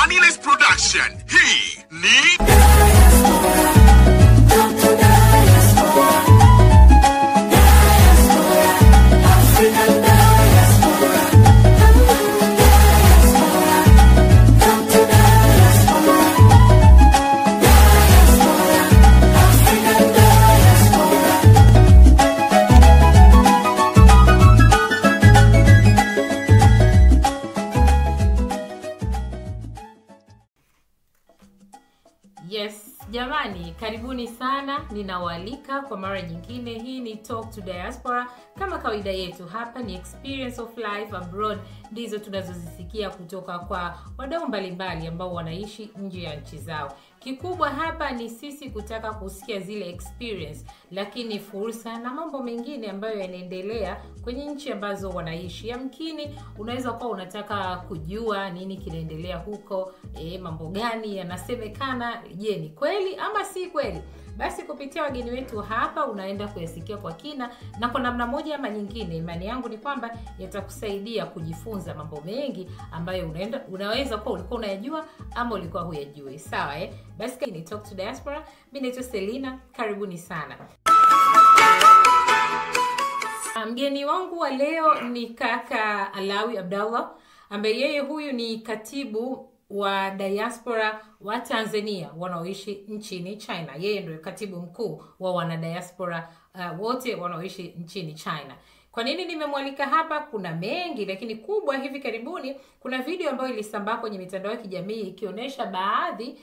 Moneyles Production. Hii ni Yes, jamani, karibuni sana. Ninawaalika kwa mara nyingine. Hii ni Talk to Diaspora. Kama kawaida yetu hapa ni experience of life abroad, ndizo tunazozisikia kutoka kwa wadau mbalimbali ambao wanaishi nje ya nchi zao. Kikubwa hapa ni sisi kutaka kusikia zile experience, lakini fursa na mambo mengine ambayo yanaendelea kwenye nchi ambazo wanaishi. Yamkini unaweza kuwa unataka kujua nini kinaendelea huko, mambo gani yanasemekana, je, ni kweli ama si kweli? Basi kupitia wageni wetu hapa unaenda kuyasikia kwa kina, na kwa namna moja ama nyingine imani yangu ni kwamba yatakusaidia kujifunza mambo mengi ambayo unaweza kuwa ulikuwa unayajua ama ulikuwa huyajui. Sawa Basi ni Talk to Diaspora. Mimi naitwa Selina. Karibuni sana. Mgeni wangu wa leo ni kaka Alawi Abdallah, ambaye yeye huyu ni katibu wa diaspora wa Tanzania wanaoishi nchini China. Yeye ndio katibu mkuu wa wanadiaspora wote wanaoishi nchini China. Kwa nini nimemwalika hapa? Kuna mengi, lakini kubwa hivi karibuni kuna video ambayo ilisambaa kwenye mitandao ya kijamii ikionyesha baadhi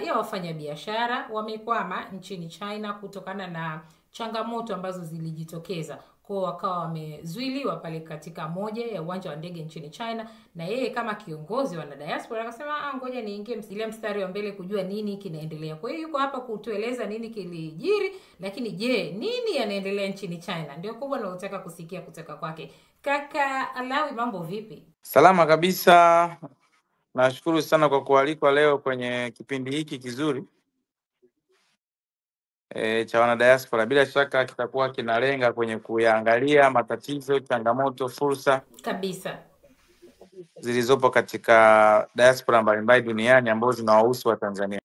ya wafanyabiashara wamekwama nchini China kutokana na changamoto ambazo zilijitokeza. Kwa wakawa wamezuiliwa pale katika moja ya uwanja wa ndege nchini China, na yeye kama kiongozi wa diaspora akasema ngoja niingie ile mstari wa mbele kujua nini kinaendelea. Kwa hiyo yuko hapa kutueleza nini kilijiri, lakini je, nini yanaendelea nchini China? Ndio kubwa nataka kusikia kutoka kwake. Kaka Alawi, mambo vipi? Salama kabisa. Nashukuru sana kwa kualikwa leo kwenye kipindi hiki kizuri cha wanadiaspora. Bila shaka kitakuwa kinalenga kwenye kuyaangalia matatizo, changamoto, fursa kabisa zilizopo katika diaspora mbalimbali duniani ambazo zinawahusu wa Tanzania.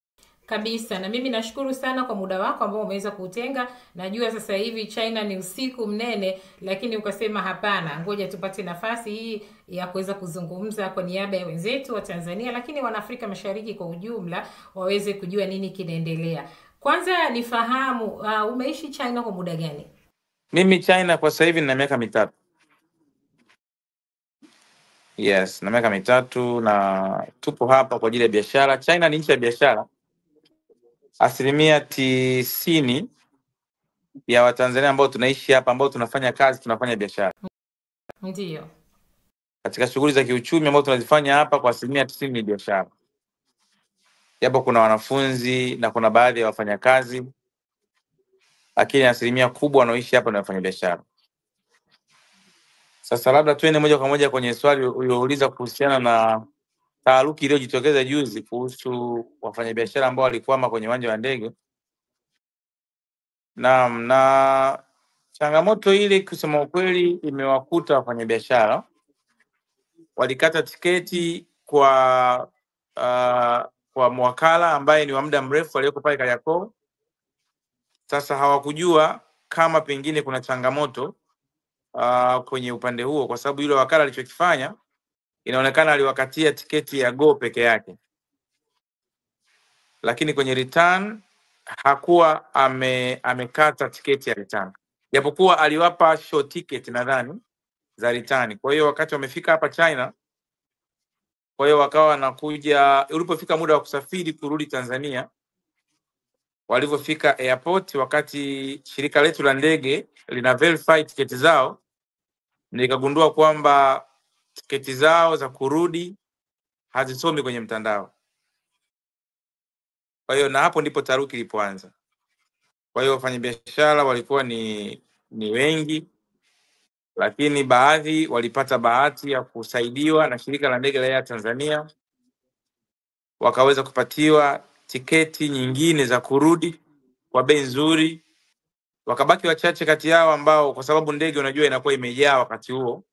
Kabisa. Na mimi nashukuru sana kwa muda wako ambao umeweza kutenga. Najua sasa hivi China ni usiku mnene, lakini ukasema hapana, ngoja tupate nafasi hii ya kuweza kuzungumza kwa niaba ya wenzetu wa Tanzania, lakini wana Afrika Mashariki kwa ujumla waweze kujua nini kinaendelea. Kwanza nifahamu, umeishi China kwa muda gani? Mimi China kwa sasa hivi nina miaka 3. Yes, na miaka 3 na tupo hapa kwa ajili ya biashara. China ni nchi ya biashara. 90% ya Watanzania ambao tunaishi hapa, ambao tunafanya kazi, tunafanya biashara. Ndio. Katika shughuli za kiuchumi ambao tunazifanya hapa, kwa 90% ni biashara. Japo kuna wanafunzi na kuna baadhi ya wafanyakazi, lakini 90% kubwa wanaoishi hapa ni wafanya biashara. Sasa labda tuende moja kwa moja kwenye swali uliouliza kuhusiana na taharuki iliyojitokeza juzi kuhusu wafanyabiashara ambao walikwama kwenye uwanja wa ndege. Na changamoto ile kusema ukweli imewakuta wafanyabiashara. Walikata tiketi kwa mwakala ambaye ni wa muda mrefu aliyeko pale Kariakoo. Sasa hawakujua kama pengine kuna changamoto kwenye upande huo, kwa sababu yule wakala alichokifanya inaonekana aliwakatia tiketi ya go peke yake, lakini kwenye return hakuwa amekata tiketi ya return, japokuwa aliwapa show ticket nadhani za return. Kwa hiyo wakati wamefika hapa China, kwa hiyo wakawa wanakuja, ulipofika muda wa kusafiri kurudi Tanzania, walivyofika airport, wakati shirika letu la ndege lina verify tiketi zao, nikagundua kwamba tiketi zao za kurudi hazisomi kwenye mtandao. Kwa hiyo na hapo ndipo taharuki ilipoanza. Kwa hiyo wafanyabiashara walikuwa ni wengi, lakini baadhi walipata bahati ya kusaidiwa na shirika la ndege la Air Tanzania, wakaweza kupatiwa tiketi nyingine za kurudi kwa bei nzuri. Wakabaki wachache kati yao ambao, kwa sababu ndege unajua inakuwa imejaa wakati huo,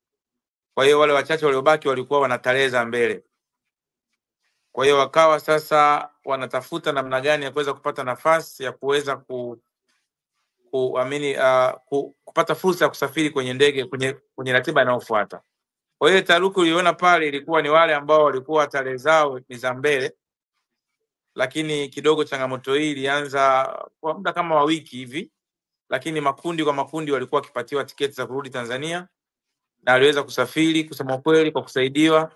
kwa hiyo wale wachache waliobaki walikuwa wanataleza mbele. Kwa hiyo wakawa sasa wanatafuta namna gani ya kuweza kupata nafasi ya kuweza kupata fursa ya kusafiri kwenye ndege kwenye ratiba inayofuata. Kwa hiyo taharuki uliona pale ilikuwa ni wale ambao walikuwa tarehe zao ni za mbele, lakini kidogo changamoto hii ilianza kwa muda kama wa wiki hivi, lakini makundi kwa makundi walikuwa wakipatiwa tiketi za kurudi Tanzania na aliweza kusafiri. Kusema kweli, kwa kusaidiwa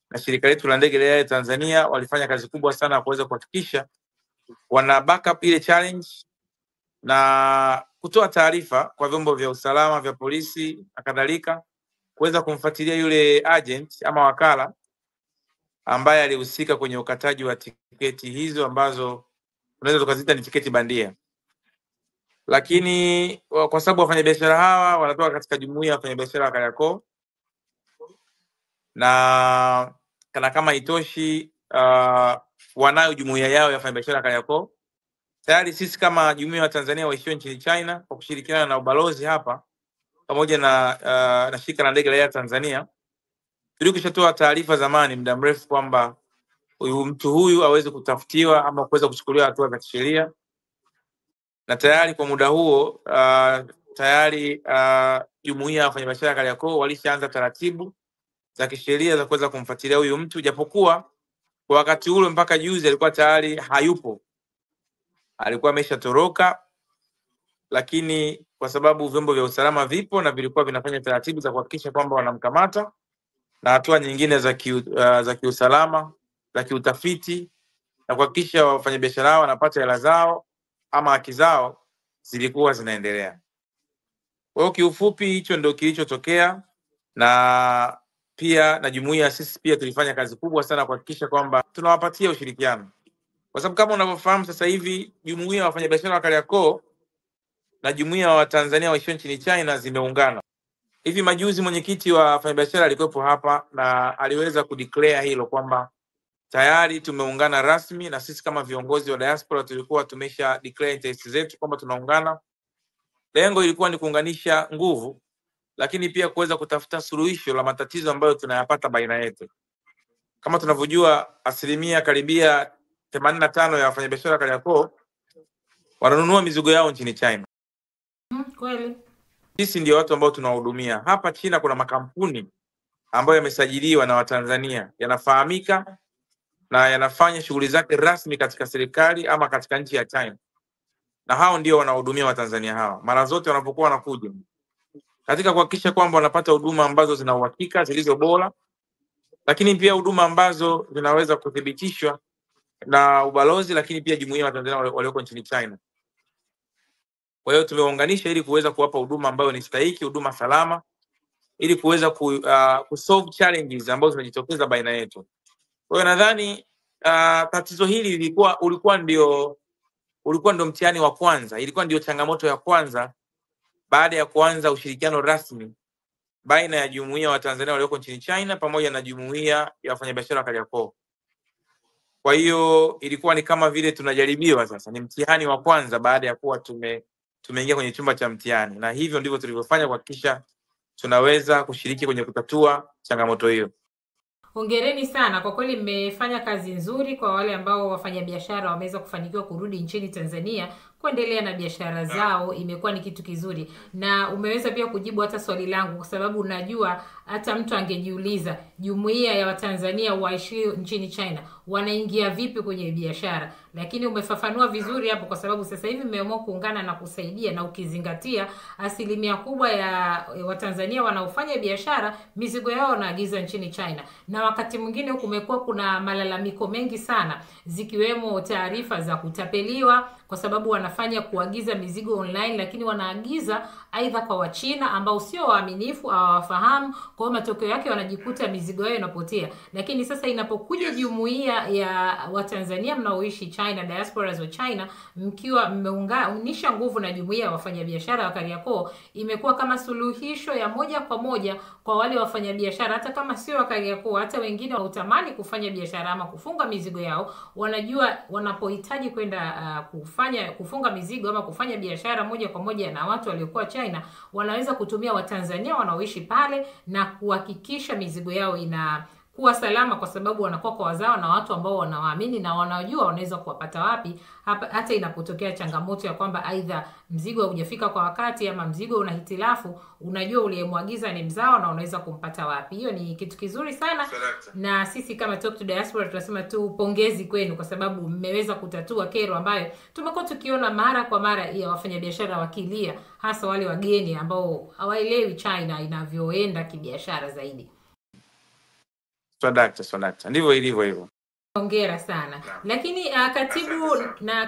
na shirika letu la ndege la Air Tanzania, walifanya kazi kubwa sana kuweza kuhakikisha wana backup ile challenge na kutoa taarifa kwa vyombo vya usalama vya polisi na kadhalika, kuweza kumfuatilia yule agent ama wakala ambaye alihusika kwenye ukataji wa tiketi hizo ambazo tunaweza tukaziita ni tiketi bandia. Lakini kwa sababu wafanyabiashara hawa wanatoka katika jumuiya ya wafanyabiashara wa Kariakoo na kama itoshi, wanayo jumuiya yao ya wafanyabiashara wa Kariakoo, tayari sisi kama jumuiya wa Tanzania waishio nchini China kwa kushirikiana na ubalozi hapa pamoja na shirika la ndege la Air Tanzania tulikishatoa taarifa zamani muda mrefu kwamba mtu huyu aweze kutafutiwa ama kuweza kuchukuliwa hatua za kisheria, na tayari kwa muda huo tayari jumuiya ya wafanyabiashara Kariakoo walishaanza taratibu za kisheria za kuweza kumfuatilia huyu mtu, japokuwa kwa wakati ule mpaka juzi alikuwa tayari hayupo, alikuwa ameshatoroka, lakini kwa sababu vyombo vya usalama vipo na vilikuwa vinafanya taratibu za kuhakikisha kwamba wanamkamata na hatua nyingine za kiusalama za kiutafiti na kuhakikisha wafanyabiashara hao wanapata hela zao ama haki zao zilikuwa zinaendelea. Kwa hiyo kiufupi hicho ndio kilichotokea, na pia na jumuiya sisi pia tulifanya kazi kubwa sana kuhakikisha kwamba tunawapatia ushirikiano, kwa sababu kama unavyofahamu sasa hivi jumuiya ya wafanyabiashara wa Kariakoo na jumuiya wa Tanzania waishio nchini China zimeungana. Hivi majuzi mwenyekiti wa wafanyabiashara alikuwepo hapa na aliweza kudeclare hilo kwamba tayari tumeungana rasmi, na sisi kama viongozi wa diaspora tulikuwa tumesha declare interest zetu kwamba tunaungana. Lengo ilikuwa ni kuunganisha nguvu, lakini pia kuweza kutafuta suluhisho la matatizo ambayo tunayapata baina yetu. Kama tunavyojua, asilimia karibia 85 ya wafanyabiashara Kariakoo wananunua mizigo yao nchini China. Kweli. Sisi ndio watu ambao tunawahudumia. Hapa China kuna makampuni ambayo yamesajiliwa na Watanzania, yanafahamika na yanafanya shughuli zake rasmi katika serikali ama katika nchi ya China, na hao ndio wanahudumia Watanzania hawa mara zote wanapokuwa wanakuja, katika kuhakikisha kwamba wanapata huduma ambazo zina uhakika, zilizo bora, lakini pia huduma ambazo zinaweza kuthibitishwa na ubalozi, lakini pia jumuiya ya Watanzania walioko nchini China. Kwa hiyo tumeunganisha ili kuweza kuwapa huduma ambayo ni stahiki, huduma salama, ili kuweza kusolve challenges ambazo zinajitokeza baina yetu. Kwa hiyo nadhani tatizo hili ulikuwa ndio mtihani wa kwanza, ilikuwa ndio changamoto ya kwanza baada ya kuanza ushirikiano rasmi baina ya jumuiya wa Tanzania walioko nchini China pamoja na jumuiya ya wafanyabiashara wa Kariakoo. Kwa hiyo ilikuwa ni kama vile tunajaribiwa sasa, ni mtihani wa kwanza baada ya kuwa tumeingia kwenye chumba cha mtihani, na hivyo ndivyo tulivyofanya kuhakikisha tunaweza kushiriki kwenye kutatua changamoto hiyo. Hongereni sana, kwa kweli mmefanya kazi nzuri. Kwa wale ambao wafanyabiashara wameweza kufanikiwa kurudi nchini Tanzania kuendelea na biashara zao, imekuwa ni kitu kizuri, na umeweza pia kujibu hata swali langu, kwa sababu unajua hata mtu angejiuliza jumuiya ya Watanzania waishio nchini China wanaingia vipi kwenye biashara, lakini umefafanua vizuri hapo, kwa sababu sasa hivi mmeamua kuungana na kusaidia, na ukizingatia asilimia kubwa ya Watanzania wanaofanya biashara mizigo yao wanaagiza nchini China, na wakati mwingine kumekuwa kuna malalamiko mengi sana, zikiwemo taarifa za kutapeliwa kwa sababu wanafanya kuagiza mizigo online, lakini wanaagiza aidha kwa Wachina ambao sio waaminifu au hawafahamu. Kwa hiyo matokeo yake wanajikuta mizigo yao inapotea. Lakini sasa inapokuja jumuiya ya Watanzania mnaoishi China, diasporas wa China, mkiwa mmeunganisha nguvu na jumuiya ya wafanyabiashara wa Kariakoo, imekuwa kama suluhisho ya moja kwa moja kwa wale wafanyabiashara, hata kama sio wa Kariakoo, hata wengine wanaotamani kufanya biashara ama kufunga mizigo yao, wanajua wanapohitaji kwenda kufunga mizigo ama kufanya biashara moja kwa moja na watu waliokuwa China, wanaweza kutumia Watanzania wanaoishi pale na kuhakikisha mizigo yao kuwa salama, kwa sababu wanakuwa kwa wazawa na watu ambao wanawaamini na wanajua wanaweza kuwapata wapi, hata inapotokea changamoto ya kwamba aidha mzigo haujafika kwa wakati ama mzigo una hitilafu, unajua uliyemwagiza ni mzawa na unaweza kumpata wapi. Hiyo ni kitu kizuri sana. Na sisi kama Talk to Diaspora tunasema tu pongezi kwenu, kwa sababu mmeweza kutatua kero ambayo tumekuwa tukiona mara kwa mara ya wafanyabiashara wakilia, hasa wale wageni ambao hawaelewi China inavyoenda kibiashara zaidi. Swadakta. Ndivyo ilivyo hivyo. Hongera sana. Lakini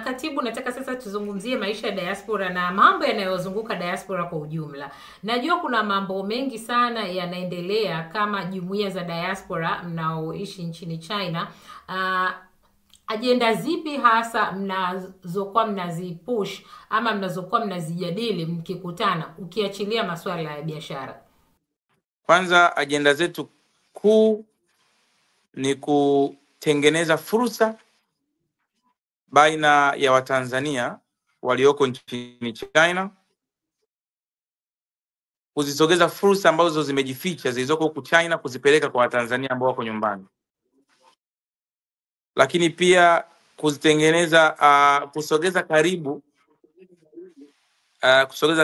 katibu, nataka sasa tuzungumzie maisha ya diaspora na mambo yanayozunguka diaspora kwa ujumla. Najua kuna mambo mengi sana yanaendelea kama jumuiya za diaspora mnaoishi nchini China. Ajenda zipi hasa mnazokuwa mnazipush ama mnazokuwa mnazijadili mkikutana, ukiachilia masuala ya biashara? Kwanza, ajenda zetu kuu ni kutengeneza fursa baina ya Watanzania walioko nchini China, kuzisogeza fursa ambazo zimejificha zilizoko huku China, kuzipeleka kwa Watanzania ambao wako nyumbani. Lakini pia kuzitengeneza kusogeza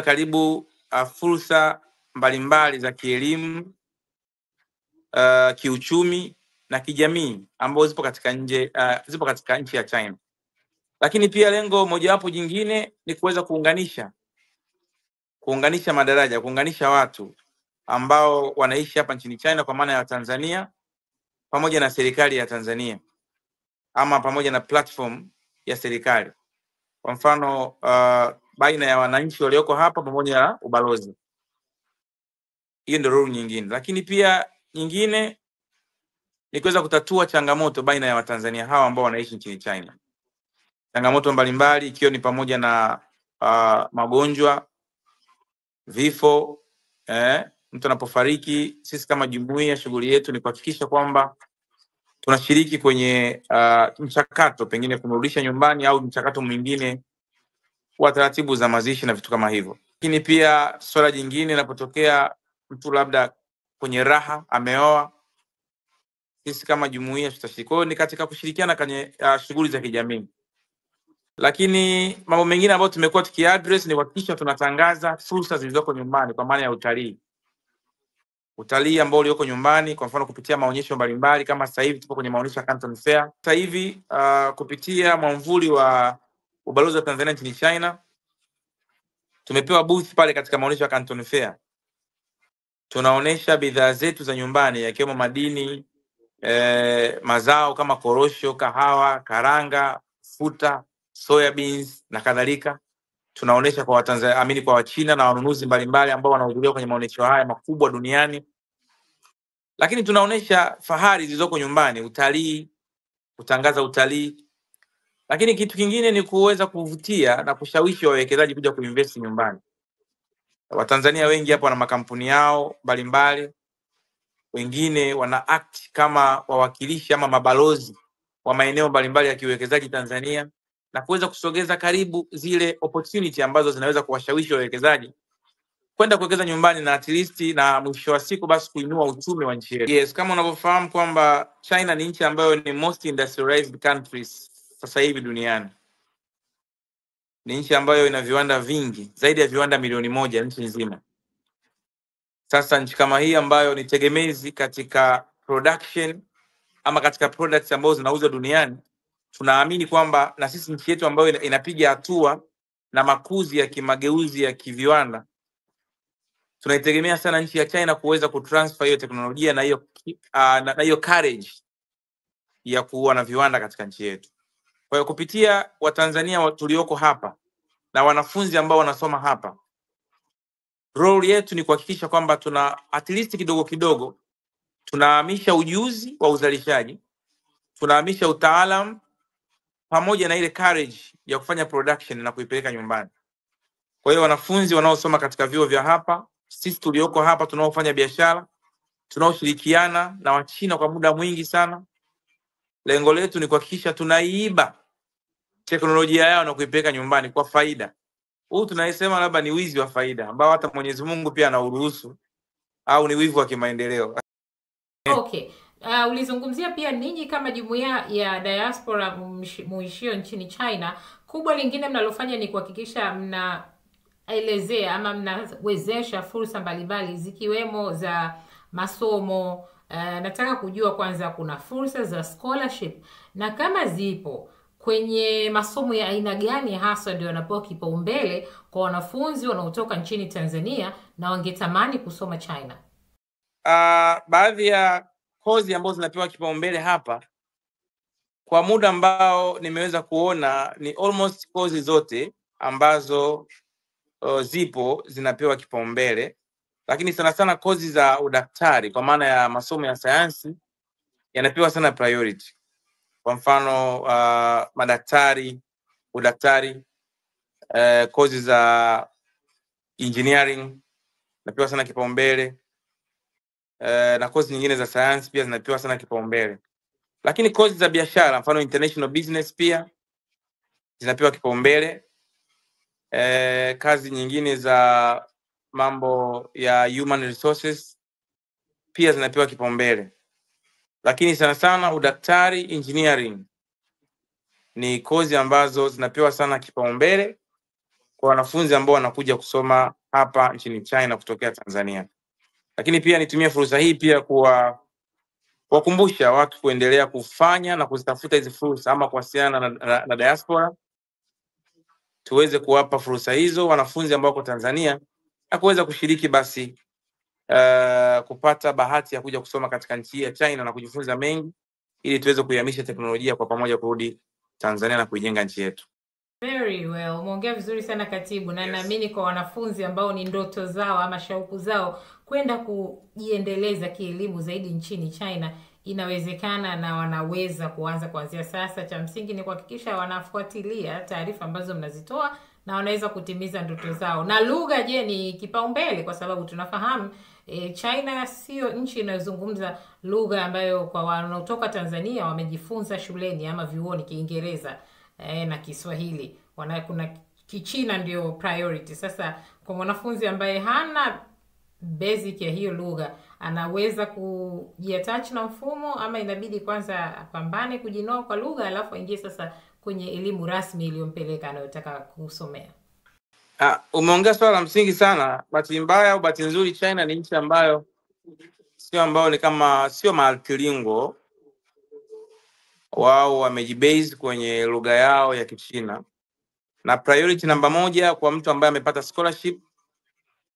karibu fursa mbalimbali za kielimu, kiuchumi na kijamii ambazo zipo katika nchi ya China. Lakini pia lengo mojawapo jingine ni kuweza kuunganisha madaraja, kuunganisha watu ambao wanaishi hapa nchini China, kwa maana ya Tanzania pamoja na serikali ya Tanzania, ama pamoja na platform ya serikali. Kwa mfano baina ya wananchi walioko hapa pamoja na ubalozi. Hiyo ndio role nyingine. Lakini pia nyingine ni kuweza kutatua changamoto baina ya Watanzania hawa ambao wanaishi nchini China. Changamoto mbalimbali ikiwa ni pamoja na magonjwa, vifo, mtu anapofariki. Sisi kama jumuiya, shughuli yetu ni kuhakikisha kwamba tunashiriki kwenye mchakato, pengine kumrudisha nyumbani au mchakato mwingine wa taratibu za mazishi na vitu kama hivyo. Lakini pia swala jingine linapotokea mtu labda kwenye raha ameoa, sisi kama jumuiya tutashiriki. Kwa hiyo ni katika kushirikiana kwenye shughuli za kijamii. Lakini mambo mengine ambayo tumekuwa tukiaddress ni kuhakikisha tunatangaza fursa zilizoko nyumbani, kwa maana ya utalii ambao ulioko nyumbani, kwa mfano kupitia maonyesho mbalimbali. Kama sasa hivi tupo kwenye maonyesho ya Canton Fair. Sasa hivi kupitia mwamvuli wa ubalozi wa Tanzania nchini China tumepewa booth pale katika maonyesho ya Canton Fair. Tunaonesha bidhaa zetu za nyumbani yakiwemo madini, mazao kama korosho, kahawa, karanga, futa, soya beans na kadhalika. Tunaonesha kwa Watanzania, kwa Wachina na wanunuzi mbalimbali ambao wanahudhuria kwenye maonyesho haya makubwa duniani. Lakini tunaonesha fahari zilizoko nyumbani, utalii, kutangaza utalii. Lakini kitu kingine ni kuweza kuvutia na kushawishi wawekezaji kuja kuinvest nyumbani. Watanzania wengi hapo wana makampuni yao mbalimbali. Wengine wana act kama wawakilishi ama mabalozi wa maeneo mbalimbali ya kiwekezaji Tanzania, na kuweza kusogeza karibu zile opportunity ambazo zinaweza kuwashawishi wawekezaji kwenda kuwekeza nyumbani, na at least na mwisho wa siku basi kuinua uchumi wa nchi yetu. Yes, kama unavyofahamu kwamba China ni nchi ambayo ni most industrialized countries sasa hivi duniani. Ni nchi ambayo ina viwanda vingi, zaidi ya viwanda milioni 1 nchi nzima. Sasa nchi kama hii ambayo ni tegemezi katika production ama katika products ambazo zinauzwa duniani, tunaamini kwamba na sisi nchi yetu ambayo inapiga hatua na makuzi ya kimageuzi ya kiviwanda, tunaitegemea sana nchi ya China kuweza kutransfer hiyo teknolojia na hiyo courage ya kuwa na viwanda katika nchi yetu. Kwa hiyo kupitia Watanzania tulioko hapa na wanafunzi ambao wanasoma hapa, role yetu ni kuhakikisha kwamba tuna at least kidogo kidogo tunahamisha ujuzi wa uzalishaji, tunahamisha utaalamu pamoja na ile courage ya kufanya production na kuipeleka nyumbani. Kwa hiyo wanafunzi wanaosoma katika vyuo vya hapa, sisi tulioko hapa tunaofanya biashara, tunaoshirikiana na Wachina kwa muda mwingi sana, lengo letu ni kuhakikisha tunaiiba teknolojia yao na kuipeleka nyumbani kwa faida. Huu tunaisema labda ni wizi wa faida ambao hata Mwenyezi Mungu pia anauruhusu, au ni wivu wa kimaendeleo. Okay. Ulizungumzia pia ninyi kama jumuiya ya diaspora muishio nchini China, kubwa lingine mnalofanya ni kuhakikisha mnaelezea ama mnawezesha fursa mbalimbali zikiwemo za masomo. Nataka kujua kwanza, kuna fursa za scholarship, na kama zipo, kwenye masomo ya aina gani hasa ndio yanapewa kipaumbele kwa wanafunzi wanaotoka nchini Tanzania na wangetamani kusoma China? Baadhi ya kozi ambazo zinapewa kipaumbele hapa kwa muda ambao nimeweza kuona ni almost kozi zote ambazo zipo zinapewa kipaumbele, lakini sana sana kozi za udaktari kwa maana ya masomo ya sayansi yanapewa sana priority. Kwa mfano madaktari, udaktari, kozi za engineering zinapewa sana kipaumbele, na kozi nyingine za sayansi pia zinapewa sana kipaumbele. Lakini kozi za biashara, mfano international business, pia zinapewa kipaumbele. Kazi nyingine za mambo ya human resources pia zinapewa kipaumbele. Lakini sana sana udaktari, engineering ni kozi ambazo zinapewa sana kipaumbele kwa wanafunzi ambao wanakuja kusoma hapa nchini China kutokea Tanzania. Lakini pia nitumie fursa hii pia kuwakumbusha watu kuendelea kufanya na kuzitafuta hizi fursa, ama kuwasiliana na diaspora tuweze kuwapa fursa hizo wanafunzi ambao wako Tanzania na kuweza kushiriki basi kupata bahati ya kuja kusoma katika nchi ya China na kujifunza mengi, ili tuweze kuihamisha teknolojia kwa pamoja kurudi Tanzania na kuijenga nchi yetu. Very well. Umeongea vizuri sana katibu, na naamini kwa wanafunzi ambao ni ndoto zao ama shauku zao kwenda kujiendeleza kielimu zaidi nchini China, inawezekana na wanaweza kuanza kuanzia sasa. Cha msingi ni kuhakikisha wanafuatilia taarifa ambazo mnazitoa na wanaweza kutimiza ndoto zao. Na lugha, je, ni kipaumbele? Kwa sababu tunafahamu China sio nchi inayozungumza lugha ambayo kwa wanaotoka Tanzania wamejifunza shuleni ama vyuoni, Kiingereza na Kiswahili. Kuna Kichina ndio priority. Sasa kwa mwanafunzi ambaye hana basic ya hiyo lugha, anaweza kujiattach na mfumo, ama inabidi kwanza apambane kujinoa kwa lugha alafu aingie sasa kwenye elimu rasmi iliyompeleka anayotaka kusomea? Umeongea swala la msingi sana. Bahati mbaya au bahati nzuri, China ni nchi ambayo sio multilingual. Wao wamejibase kwenye lugha yao ya Kichina, na priority namba moja kwa mtu ambaye amepata scholarship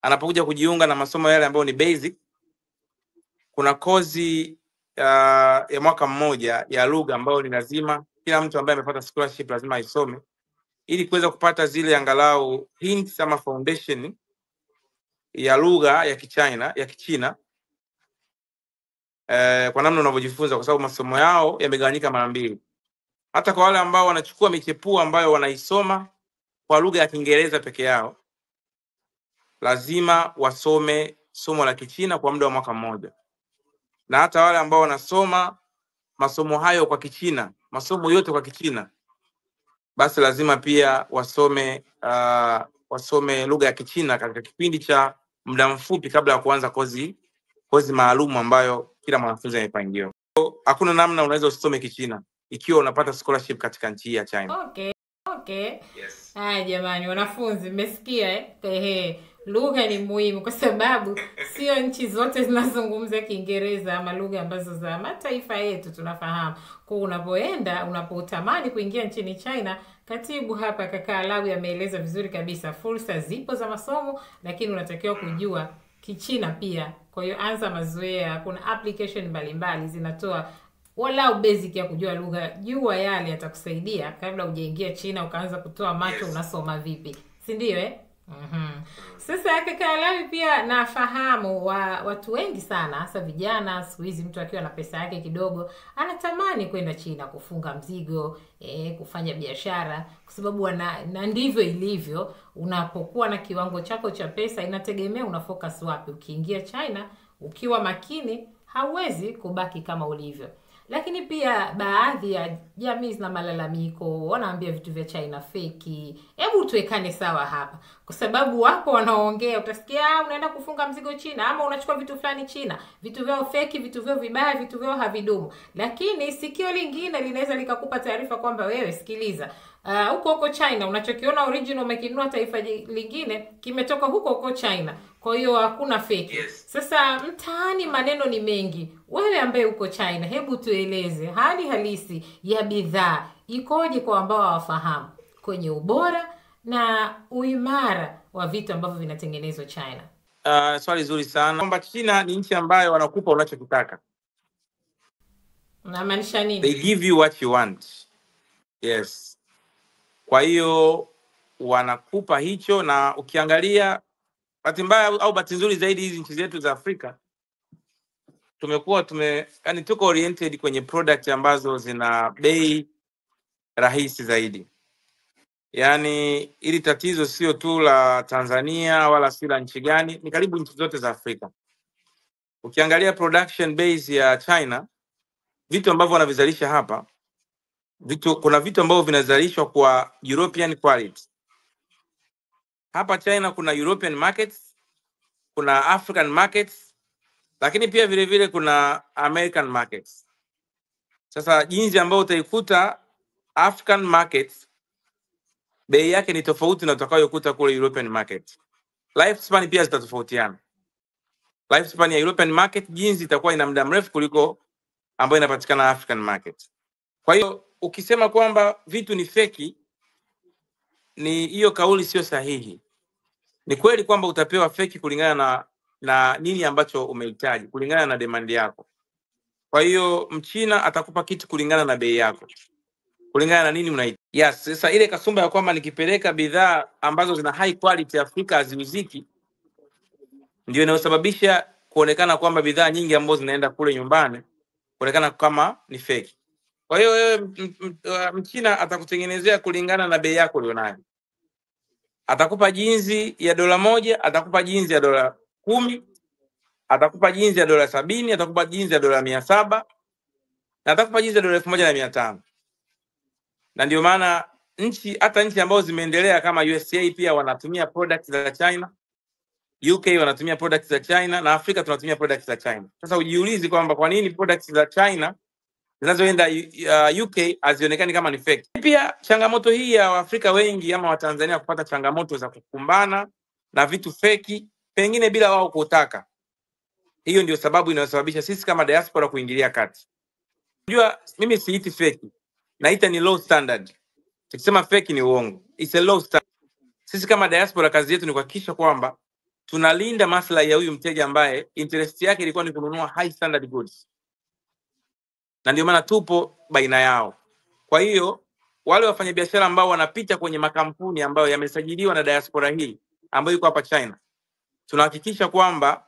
anapokuja kujiunga na masomo yale ambayo ni basic, kuna kozi ya mwaka mmoja ya lugha ambayo ni lazima kila mtu ambaye amepata scholarship lazima aisome, ili kuweza kupata zile angalau hints ama foundation ya lugha ya Kichina kwa namna unavyojifunza, kwa sababu masomo yao yamegawanyika mara mbili. Hata kwa wale ambao wanachukua michepuo ambayo wanaisoma kwa lugha ya Kiingereza peke yao, lazima wasome somo la Kichina kwa muda wa mwaka mmoja. Na hata wale ambao wanasoma masomo hayo kwa Kichina, masomo yote kwa Kichina, basi lazima pia wasome lugha ya Kichina katika kipindi cha muda mfupi kabla ya kuanza kozi maalum ambayo kila mwanafunzi amepangiwa. Hakuna namna unaweza usome Kichina ikiwa unapata scholarship katika nchi ya China. Okay. Yes. Jamani wanafunzi, mmesikia lugha ni muhimu, kwa sababu sio nchi zote zinazungumza Kiingereza ama lugha ambazo za mataifa yetu tunafahamu. Kwa unapotamani kuingia nchini China, katibu hapa kaka Alawi ameeleza vizuri kabisa, fursa zipo za masomo, lakini unatakiwa kujua Kichina pia. Kwa hiyo anza mazoea, kuna application mbalimbali zinatoa walau basic ya kujua lugha. Jua yale yatakusaidia kabla hujaingia China ukaanza kutoa macho unasoma vipi, si ndio Sasa kaka Alawi, pia nafahamu watu wengi sana, hasa vijana siku hizi, mtu akiwa na pesa yake kidogo anatamani kwenda China kufunga mzigo, kufanya biashara, kwa sababu na ndivyo ilivyo. Unapokuwa na kiwango chako cha pesa, inategemea una focus wapi. Ukiingia China ukiwa makini, hauwezi kubaki kama ulivyo. Lakini pia baadhi ya jamii zina malalamiko, wanaambia vitu vya China feki. Hebu tuwekane sawa hapa, kwa sababu wapo wanaoongea, utasikia unaenda kufunga mzigo China, ama unachukua vitu fulani China, vitu vyao feki, vitu vyao vibaya, vitu vyao havidumu. Lakini sikio lingine linaweza likakupa taarifa kwamba wewe sikiliza, huko China unachokiona original umekinunua taifa lingine kimetoka huko China, kwa hiyo hakuna fake. Yes. Sasa mtaani maneno ni mengi. Wewe ambaye uko China, hebu tueleze hali halisi ya bidhaa ikoje kwa ambao hawafahamu kwenye ubora na uimara wa vitu ambavyo vinatengenezwa China. Swali zuri sana. Kwamba China ni nchi ambayo wanakupa unachokitaka. Unamaanisha nini? They give you what you want. Yes. Kwa hiyo wanakupa hicho, na ukiangalia bahati mbaya au bahati nzuri zaidi, hizi nchi zetu za Afrika tumekuwa yani tuko oriented kwenye product ambazo zina bei rahisi zaidi. Yani ili tatizo sio tu la Tanzania wala si la nchi gani, ni karibu nchi zote za Afrika. Ukiangalia production base ya China, vitu ambavyo wanavizalisha hapa, kuna vitu ambavyo vinazalishwa kwa European quality. Hapa China kuna European markets, kuna African markets, lakini pia vile vile kuna American markets. Sasa jinsi ambayo utaikuta African markets, bei yake ni tofauti na utakayokuta kule European market. Lifespan pia zitatofautiana. Lifespan ya European market jinsi itakuwa ina muda mrefu kuliko ambayo inapatikana African market. Kwa hiyo ukisema kwamba vitu ni feki, ni hiyo kauli sio sahihi. Ni kweli kwamba utapewa feki kulingana na nini ambacho umehitaji, kulingana na demand yako. Kwa hiyo Mchina atakupa kitu kulingana na bei yako, kulingana na nini unahitaji. Yes, sasa ile kasumba ya kwamba nikipeleka bidhaa ambazo zina high quality Afrika haziuziki, ndio inayosababisha kuonekana kwamba bidhaa nyingi ambazo zinaenda kule nyumbani kuonekana kama ni fake. Kwa hiyo wewe Mchina atakutengenezea kulingana na bei yako ulionayo. Atakupa jinsi ya $1, atakupa jinsi ya $10, atakupa jinsi ya $70, atakupa jinsi ya $700, na atakupa jinsi ya $1500. Na ndio maana hata nchi ambazo zimeendelea kama USA pia wanatumia products za China, UK wanatumia products za China, na Afrika tunatumia products za China. Sasa ujiulize kwamba kwa nini products za China zinazoenda UK hazionekani kama ni fake. Pia changamoto hii ya Waafrika wengi ama Watanzania kupata changamoto za kukumbana na vitu feki pengine bila wao kutaka. Hiyo ndio sababu inayosababisha sisi kama diaspora kuingilia kati. Unajua mimi siiti fake, naita ni low standard. Tukisema fake ni uongo. It's a low standard. Sisi kama diaspora kazi yetu ni kuhakikisha kwamba tunalinda maslahi ya huyu mteja ambaye interest yake ilikuwa ni kununua high standard goods. Na ndio maana tupo baina yao. Kwa hiyo wale wafanyabiashara ambao wanapita kwenye makampuni ambayo yamesajiliwa na diaspora hii ambayo iko hapa China, tunahakikisha kwamba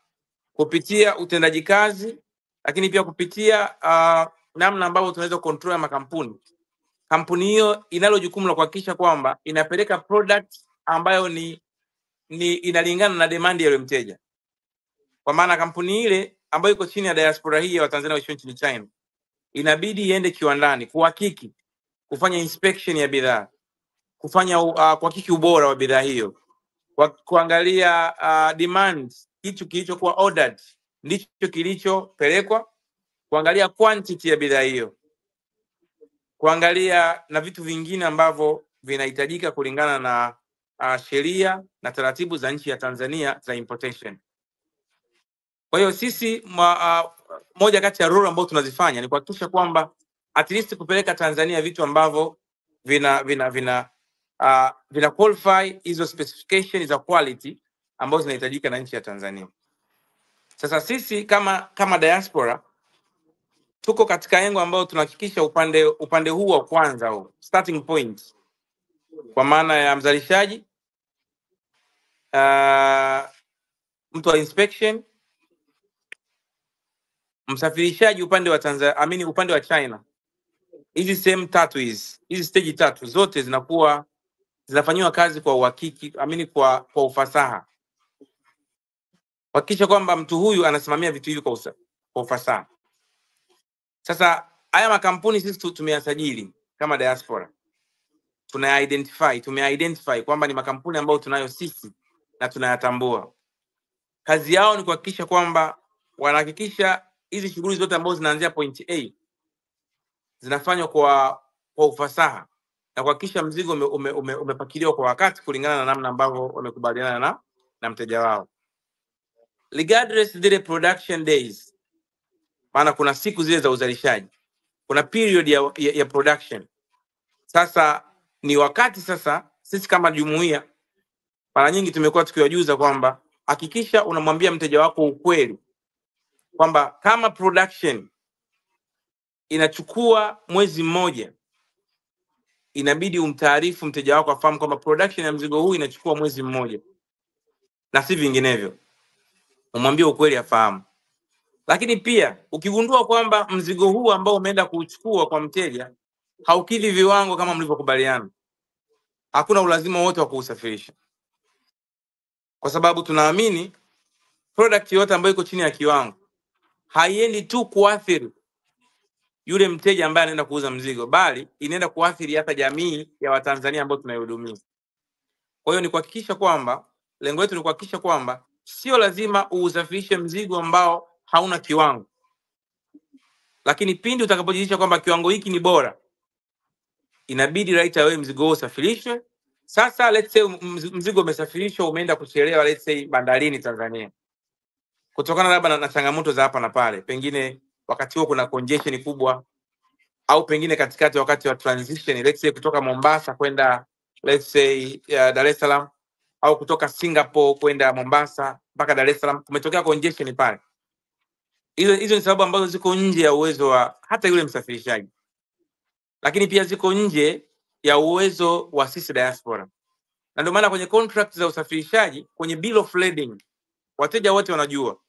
kupitia utendaji kazi, lakini pia kupitia namna ambavyo tunaweza control makampuni, kampuni hiyo inalo jukumu la kuhakikisha kwamba inapeleka product ambayo ni inalingana na demand ya yule mteja. Kwa maana kampuni ile ambayo iko chini ya diaspora hii ya Watanzania waishio nchini China inabidi iende kiwandani kuhakiki, kufanya inspection ya bidhaa, kufanya kuhakiki ubora wa bidhaa hiyo, kuangalia demand, kitu kilichokuwa ordered ndicho kilichopelekwa, kuangalia quantity ya bidhaa hiyo, kuangalia na vitu vingine ambavyo vinahitajika kulingana na sheria na taratibu za nchi ya Tanzania za importation. Kwa hiyo sisi moja kati ya role ambazo tunazifanya ni kuhakikisha kwamba at least kupeleka Tanzania vitu ambavyo vina qualify hizo specifications za quality ambazo zinahitajika na nchi ya Tanzania. Sasa sisi kama diaspora tuko katika engo ambao tunahakikisha upande huu wa kwanza huu starting point, kwa maana ya mzalishaji, mtu wa inspection, msafirishaji upande wa Tanzania, upande wa China. Hizi sehemu tatu hizi stage tatu zote zinafanywa kazi kwa uhakiki, kwa ufasaha. Hakikisha kwamba mtu huyu anasimamia vitu hivi kwa ufasaha. Sasa haya makampuni sisi tumeyasajili kama diaspora, tume-identify kwamba ni makampuni ambayo tunayo sisi na tunayatambua. Kazi yao ni kuhakikisha kwamba wanahakikisha hizi shughuli zote ambazo zinaanzia point A zinafanywa kwa ufasaha na kuhakikisha mzigo umepakiliwa kwa wakati kulingana na namna ambavyo wamekubaliana na mteja wao. Regardless zile production days, maana kuna siku zile za uzalishaji, kuna period ya production. Sasa ni wakati sasa sisi kama jumuiya mara nyingi tumekuwa tukiwajuza kwamba hakikisha unamwambia mteja wako ukweli kwamba kama production inachukua mwezi mmoja, inabidi umtaarifu mteja wako afahamu kwamba production ya mzigo huu inachukua mwezi mmoja na si vinginevyo. Umwambie ukweli afahamu. Lakini pia ukigundua kwamba mzigo huu ambao umeenda kuchukua kwa mteja haukidhi viwango kama mlivyokubaliana, hakuna ulazima wote wa kuusafirisha, kwa sababu tunaamini product yote ambayo iko chini ya kiwango haiendi tu kuathiri yule mteja ambaye anaenda kuuza mzigo, bali inaenda kuathiri hata jamii ya Watanzania ambao tunaihudumia. Kwa hiyo ni kuhakikisha kwamba lengo letu ni kuhakikisha kwamba sio lazima uusafirishe mzigo ambao hauna kiwango, lakini pindi utakapojiridhisha kwamba kiwango hiki ni bora, inabidi right away mzigo huo usafirishwe. Sasa let's say mzigo umesafirishwa, umeenda kuchelewa let's say bandarini Tanzania, kutokana labda na changamoto za hapa na pale, pengine wakati huo kuna congestion kubwa, au pengine katikati wakati wa transition, let's say kutoka Mombasa kwenda let's say Dar es Salaam, au kutoka Singapore kwenda Mombasa mpaka Dar es Salaam, kumetokea congestion pale. Hizo ni sababu ambazo ziko nje ya uwezo wa hata yule msafirishaji, lakini pia ziko nje ya uwezo wa sisi diaspora. Na ndio maana kwenye contract za usafirishaji, kwenye bill of lading, wateja wote wanajua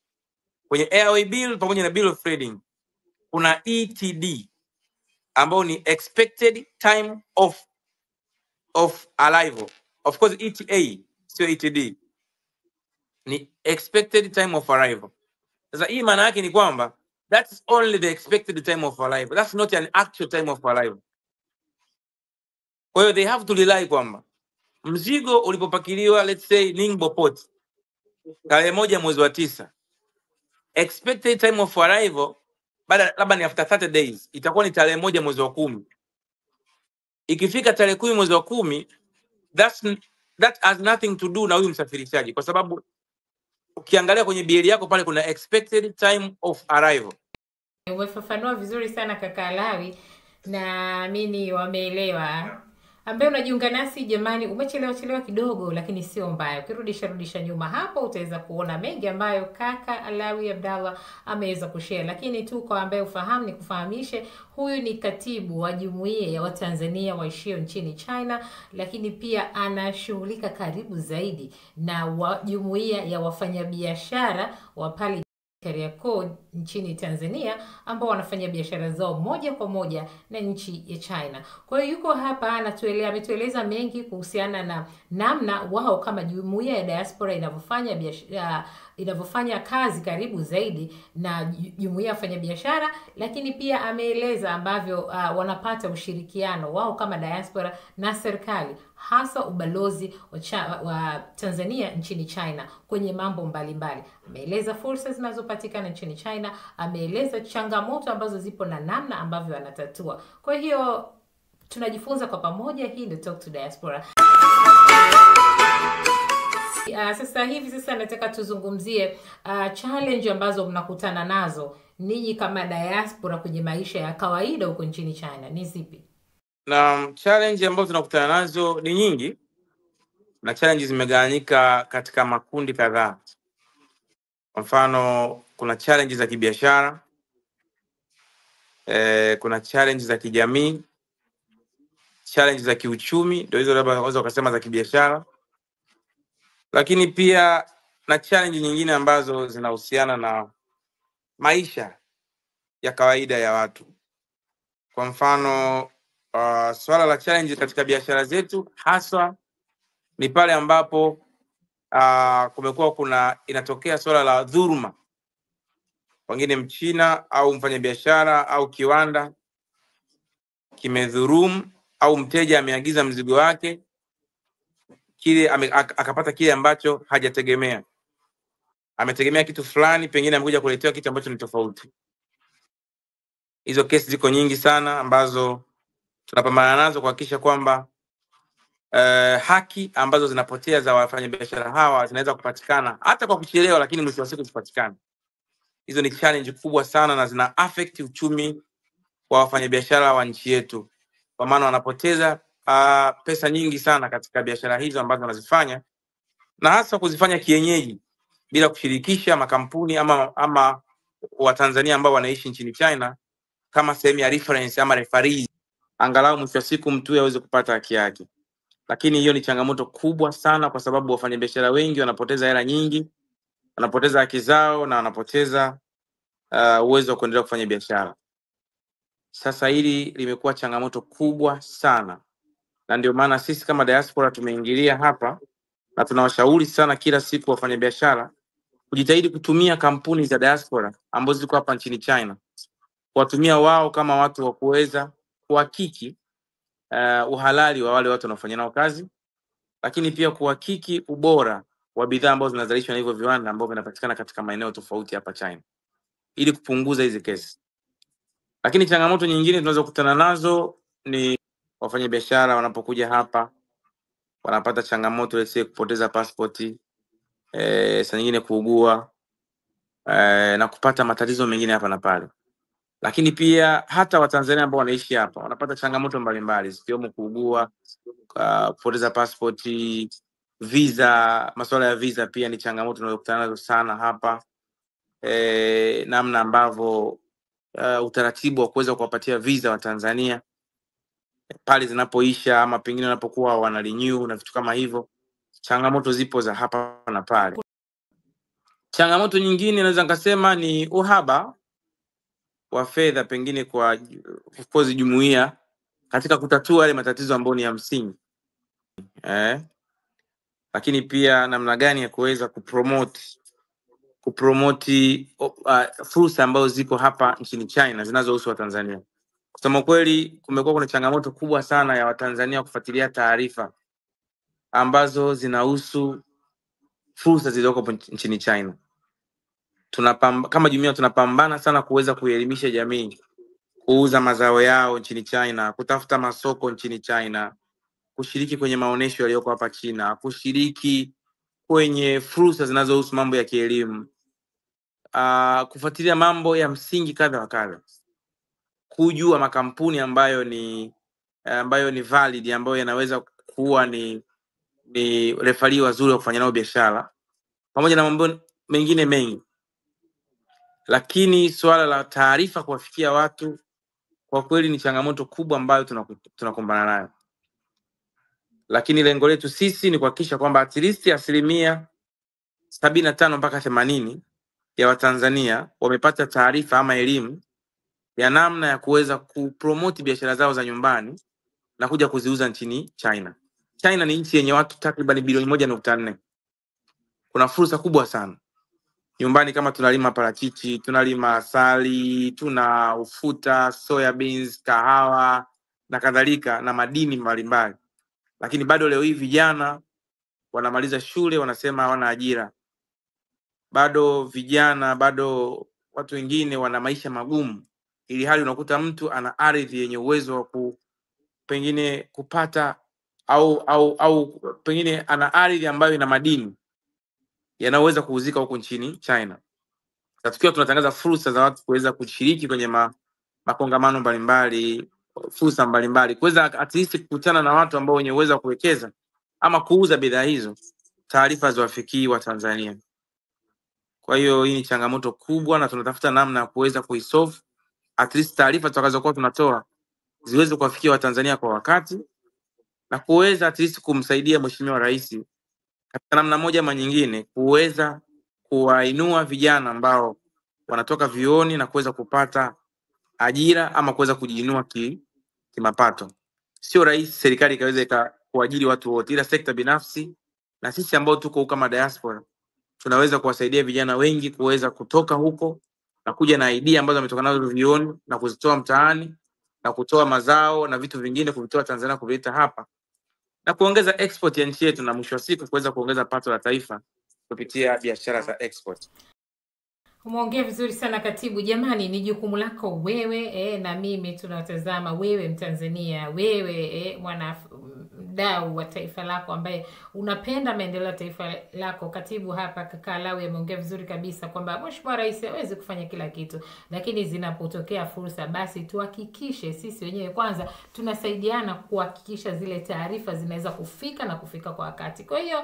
kwenye airway bill pamoja na bill of lading kuna ETD ambao ni expected time of arrival. Of course ETA sio ETD, ni expected time of arrival. Sasa hii maana yake ni kwamba that's only the expected time of arrival, that's not an actual time of arrival. Kwa hiyo they have to rely kwamba mzigo ulipopakiliwa let's say Ningbo Port tarehe 1 mwezi wa 9, expected time of arrival baada labda ni after 30 days itakuwa ni tarehe 1 mwezi wa 10. Ikifika tarehe 10 mwezi wa 10, that has nothing to do na huyu msafirishaji, kwa sababu ukiangalia kwenye BL yako pale kuna expected time of arrival. Umefafanua vizuri sana kaka Alawi, na mimi wameelewa. Ambaye unajiunga nasi jamani, umechelewa kidogo lakini sio mbaya. Ukirudisha nyuma hapo utaweza kuona mengi ambayo kaka Alawi Abdallah ameweza kushare. Lakini tu kwa ambaye ufahamu ni kufahamishe, huyu ni katibu wa jumuiya ya Watanzania waishio nchini China, lakini pia anashughulika karibu zaidi na jumuiya ya wafanyabiashara wa pale Kariakoo nchini Tanzania ambao wanafanya biashara zao moja kwa moja na nchi ya China. Kwa hiyo yuko hapa ametueleza mengi kuhusiana na namna wao kama jumuiya ya diaspora inavyofanya kazi karibu zaidi na jumuiya ya wafanyabiashara, lakini pia ameeleza ambavyo wanapata ushirikiano wao kama diaspora na serikali, hasa ubalozi wa Tanzania nchini China kwenye mambo mbalimbali. Ameeleza fursa zinazopatikana nchini China, ameeleza changamoto ambazo zipo na namna ambavyo wanatatua. Kwa hiyo tunajifunza kwa pamoja. Hii ndio Talk to Diaspora. Sasa nataka tuzungumzie challenge ambazo mnakutana nazo ninyi kama diaspora kwenye maisha ya kawaida huko nchini China. Ni zipi? Na challenge ambazo tunakutana nazo ni nyingi, na challenge zimegawanyika katika makundi kadhaa. Kwa mfano kuna challenge za kibiashara, kuna challenge za kijamii, challenge za kiuchumi, ndio hizo labda unaweza ukasema za kibiashara, lakini pia na challenge nyingine ambazo zinahusiana na maisha ya kawaida ya watu. Kwa mfano swala la challenge katika biashara zetu haswa ni pale ambapo kumekuwa inatokea swala la dhuluma, pengine mchina au mfanyabiashara au kiwanda kimedhurumu au mteja ameagiza mzigo wake kile akapata kile ambacho hajategemea. Ametegemea kitu fulani, pengine amekuja kuletewa kitu ambacho ni tofauti. Hizo kesi ziko nyingi sana ambazo tunapambana nazo kuhakikisha kwamba haki ambazo zinapotea za wafanyabiashara hawa zinaweza kupatikana hata kwa kuchelewa, lakini mwisho wa siku zipatikane. Hizo ni challenge kubwa sana na zina affect uchumi wa wafanyabiashara wa nchi yetu, kwa maana wanapoteza pesa nyingi sana katika biashara hizo ambazo wanazifanya, na hasa kuzifanya kienyeji bila kushirikisha makampuni ama Watanzania ambao wanaishi nchini China kama sehemu ya reference ama referees, angalau mwisho wa siku mtu aweze kupata haki yake. Lakini hiyo ni changamoto kubwa sana, kwa sababu wafanyabiashara wengi wanapoteza hela nyingi, wanapoteza haki zao na wanapoteza uwezo wa kuendelea kufanya biashara. Sasa hili limekuwa changamoto kubwa sana, na ndio maana sisi kama diaspora tumeingilia hapa na tunawashauri sana kila siku wafanyabiashara kujitahidi kutumia kampuni za diaspora ambazo ziko hapa nchini China, kuwatumia wao kama watu wa kuweza kuhakiki uhalali wa wale watu wanaofanya nao kazi, lakini pia kuhakiki ubora wa bidhaa ambazo zinazalishwa na hivyo viwanda ambavyo vinapatikana katika maeneo tofauti hapa China, ili kupunguza hizi kesi. Lakini changamoto nyingine tunazokutana nazo ni wafanyabiashara wanapokuja hapa wanapata changamoto let's say kupoteza pasipoti, saa nyingine kuugua, na kupata matatizo mengine hapa na pale. Lakini pia hata Watanzania ambao wanaishi hapa wanapata changamoto mbalimbali zikiwemo kuugua, kupoteza pasipoti, visa. Masuala ya visa pia ni changamoto tunayokutana nazo sana hapa, namna ambavyo utaratibu wa kuweza kuwapatia visa wa Tanzania pale zinapoisha ama pengine wanapokuwa wana renew na vitu kama hivyo. Changamoto zipo za hapa na pale. Changamoto nyingine naweza nikasema ni uhaba wa fedha, pengine kwa of course jumuiya katika kutatua yale matatizo ambayo ni ya msingi. Lakini pia namna gani ya kuweza kupromote fursa ambazo ziko hapa nchini China zinazohusu Watanzania. Kusema kweli, kumekuwa kuna changamoto kubwa sana ya Watanzania kufuatilia taarifa ambazo zinahusu fursa zilizoko nchini China. Kama jumuiya tunapambana sana kuweza kuelimisha jamii kuuza mazao yao nchini China, kutafuta masoko nchini China, kushiriki kwenye maonesho yaliyoko hapa China, kushiriki kwenye fursa zinazohusu mambo ya kielimu, kufuatilia mambo ya msingi kadha wa kadha, kujua makampuni ambayo ni valid, ambayo yanaweza kuwa ni referee wazuri wa kufanya nao biashara, pamoja na mambo mengine mengi. Lakini swala la taarifa kuwafikia watu kwa kweli ni changamoto kubwa ambayo tunakumbana nayo. Lakini lengo letu sisi ni kuhakikisha kwamba at least 75 mpaka 80 ya Watanzania wamepata taarifa ama elimu ya namna ya kuweza kupromote biashara zao za nyumbani na kuja kuziuza nchini China. China ni nchi yenye watu takriban bilioni 1.4. Kuna fursa kubwa sana. Nyumbani kama tunalima parachichi, tunalima asali, tuna ufuta, soya beans, kahawa na kadhalika, na madini mbalimbali. Lakini bado leo hii vijana wanamaliza shule wanasema hawana ajira. Bado vijana, bado watu wengine wana maisha magumu, ili hali unakuta mtu ana ardhi yenye uwezo wa pengine kupata au pengine ana ardhi ambayo ina madini yanaweza kuuzika huko nchini China. Na tukiwa tunatangaza fursa za watu kuweza kushiriki kwenye makongamano mbalimbali, fursa mbalimbali, kuweza at least kukutana na watu ambao wenye uwezo wa kuwekeza ama kuuza bidhaa hizo, taarifa ziwafikii wa Tanzania. Kwa hiyo hii ni changamoto kubwa na tunatafuta namna ya kuweza kuisolve, at least taarifa tutakazokuwa tunatoa ziweze kuwafikia Watanzania kwa wakati na kuweza at least kumsaidia Mheshimiwa Rais katika namna moja ama nyingine kuweza kuwainua vijana ambao wanatoka vioni na kuweza kupata ajira ama kuweza kujiinua kimapato. Sio rahisi serikali ikaweza kuajiri watu wote, ila sekta binafsi na sisi ambao tuko huko kama diaspora tunaweza kuwasaidia vijana wengi kuweza kutoka huko na kuja na idea ambazo wametoka nazo vioni na kuzitoa mtaani na kutoa mazao na vitu vingine kuvitoa Tanzania kuvileta hapa na kuongeza export ya nchi yetu, na mwisho wa siku kuweza kuongeza pato la taifa kupitia biashara za export. Umeongea vizuri sana katibu. Jamani, ni jukumu lako wewe na mimi tunatazama, wewe Mtanzania, wewe mwana mdau wa taifa lako ambaye unapenda maendeleo ya taifa lako. Katibu hapa kaka Lawi ameongea vizuri kabisa kwamba Mheshimiwa Rais hawezi kufanya kila kitu, lakini zinapotokea fursa basi tuhakikishe sisi wenyewe kwanza tunasaidiana kuhakikisha zile taarifa zinaweza kufika na kufika kwa wakati. Kwa hiyo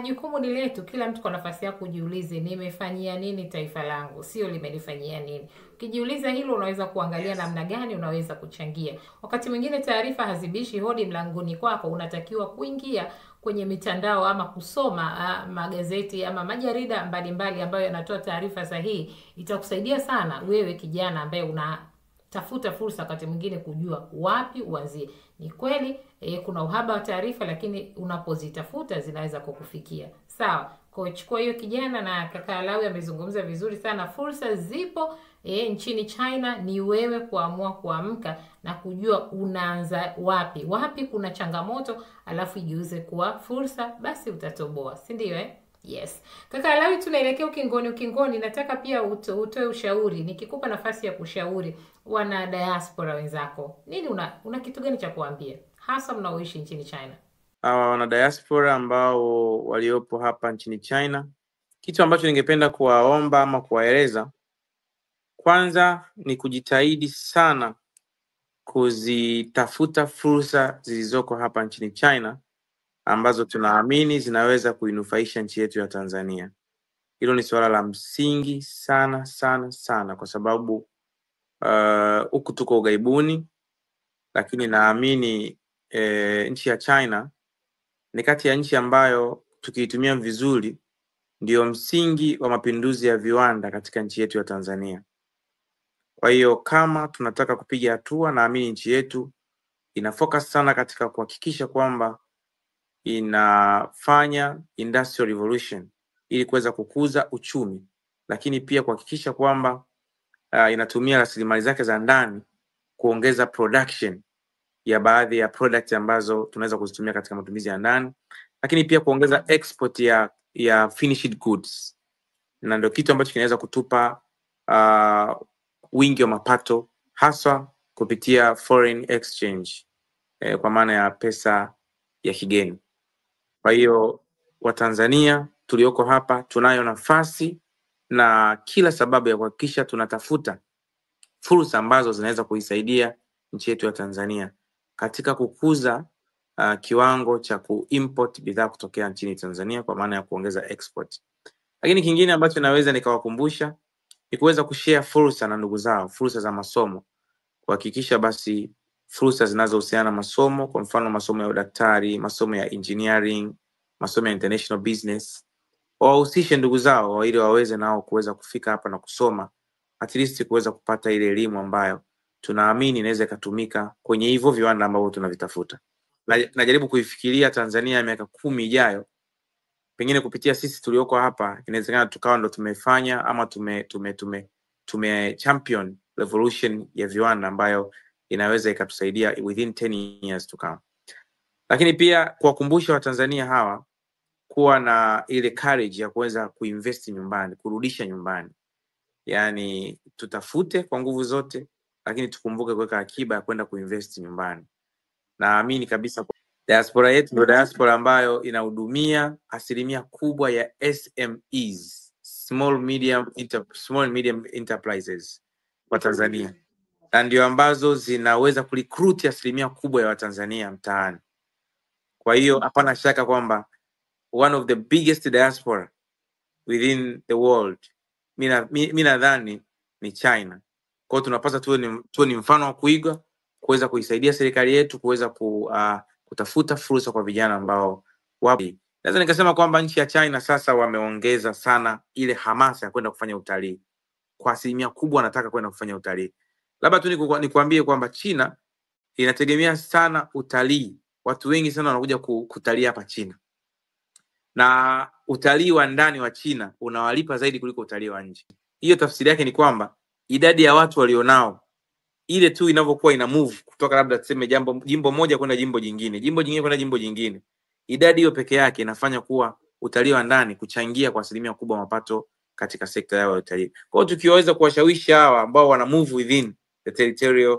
jukumu ni letu, kila mtu kwa nafasi yako ujiulize, nimefanyia nini taifa langu, sio limenifanyia nini. Ukijiuliza hilo, unaweza kuangalia namna gani unaweza kuchangia. Wakati mwingine taarifa hazibishi hodi mlangoni kwako, unatakiwa kuingia kwenye mitandao ama kusoma magazeti ama majarida mbalimbali ambayo yanatoa taarifa sahihi. Itakusaidia sana wewe kijana ambaye unatafuta fursa wakati mwingine kujua wapi uanzie. Ni kweli kuna uhaba wa taarifa, lakini unapozitafuta zinaweza kukufikia. Sawa. Kwa chukua hiyo kijana, na kaka Lawi amezungumza vizuri sana. Fursa zipo nchini China, ni wewe kuamua kuamka na kujua unaanza wapi. Wapi kuna changamoto alafu ijiuze kuwa fursa, basi utatoboa, si ndio Yes. Kaka Lawi, tunaelekea ukingoni. Nataka pia utoe ushauri. Nikikupa nafasi ya kushauri wana diaspora wenzako, nini una kitu gani cha kuambia hasa mnaoishi nchini China? Wana diaspora ambao waliopo hapa nchini China, kitu ambacho ningependa kuwaomba ama kuwaeleza, kwanza ni kujitahidi sana kuzitafuta fursa zilizoko hapa nchini China ambazo tunaamini zinaweza kuinufaisha nchi yetu ya Tanzania. Hilo ni suala la msingi sana sana sana, kwa sababu huku tuko ughaibuni, lakini naamini nchi ya China ni kati ya nchi ambayo tukiitumia vizuri ndio msingi wa mapinduzi ya viwanda katika nchi yetu ya Tanzania. Kwa hiyo kama tunataka kupiga hatua, naamini nchi yetu ina focus sana katika kuhakikisha kwamba inafanya industrial revolution ili kuweza kukuza uchumi, lakini pia kuhakikisha kwamba inatumia rasilimali zake za ndani kuongeza production ya baadhi ya product ambazo tunaweza kuzitumia katika matumizi ya ndani, lakini pia kuongeza export ya finished goods, na ndio kitu ambacho kinaweza kutupa wingi wa mapato haswa kupitia foreign exchange, kwa maana ya pesa ya kigeni. Kwa hiyo Watanzania tulioko hapa tunayo nafasi na kila sababu ya kuhakikisha tunatafuta fursa ambazo zinaweza kuisaidia nchi yetu ya Tanzania katika kukuza kiwango cha kuimport bidhaa kutokea nchini Tanzania, kwa maana ya kuongeza export. Lakini kingine ambacho naweza nikawakumbusha ni kuweza kushare fursa na ndugu zao, fursa za masomo, kuhakikisha basi fursa zinazohusiana na masomo, kwa mfano masomo ya udaktari, masomo ya engineering, masomo ya international business, wahusishe ndugu zao ili waweze nao kuweza kufika hapa na kusoma, at least kuweza kupata ile elimu ambayo tunaamini inaweza kutumika kwenye hivyo viwanda ambavyo tunavitafuta. Najaribu kuifikiria Tanzania ya miaka 10 ijayo, pengine kupitia sisi tulioko hapa inawezekana tukawa ndo tumefanya ama tume champion revolution ya viwanda ambayo inaweza ikatusaidia within 10 years to come. Lakini pia kuwakumbusha Watanzania hawa kuwa na ile courage ya kuweza kuinvest nyumbani, kurudisha nyumbani. Yani tutafute kwa nguvu zote, lakini tukumbuke kuweka akiba ya kwenda kuinvest nyumbani. Naamini kabisa diaspora yetu ndio diaspora ambayo inahudumia asilimia kubwa ya SMEs, small medium enterprises kwa Tanzania, na ndio ambazo zinaweza kurecruit asilimia kubwa ya Watanzania mtaani. Kwa hiyo hapana shaka kwamba one of the biggest diaspora within the world, mimi nadhani ni China. Kwa hiyo tunapaswa tuwe ni mfano wa kuiga, kuweza kuisaidia serikali yetu kuweza kutafuta fursa kwa vijana ambao wapo. Naweza nikasema kwamba nchi ya China sasa wameongeza sana ile hamasa ya kwenda kufanya utalii. Kwa asilimia kubwa wanataka kwenda kufanya utalii. Labda tu nikuambie kwamba China inategemea sana utalii. Watu wengi sana wanakuja kutalii hapa China. Na utalii wa ndani wa China unawalipa zaidi kuliko utalii wa nje. Hiyo tafsiri yake ni kwamba idadi ya watu walionao ile tu inavyokuwa ina move kutoka labda tuseme jimbo moja kwenda jimbo jingine kwenda jimbo jingine, idadi hiyo peke yake inafanya kuwa utalii wa ndani kuchangia kwa asilimia kubwa mapato katika sekta yao ya utalii. Kwa hiyo tukiweza kuwashawishi hawa ambao wana move within the territorial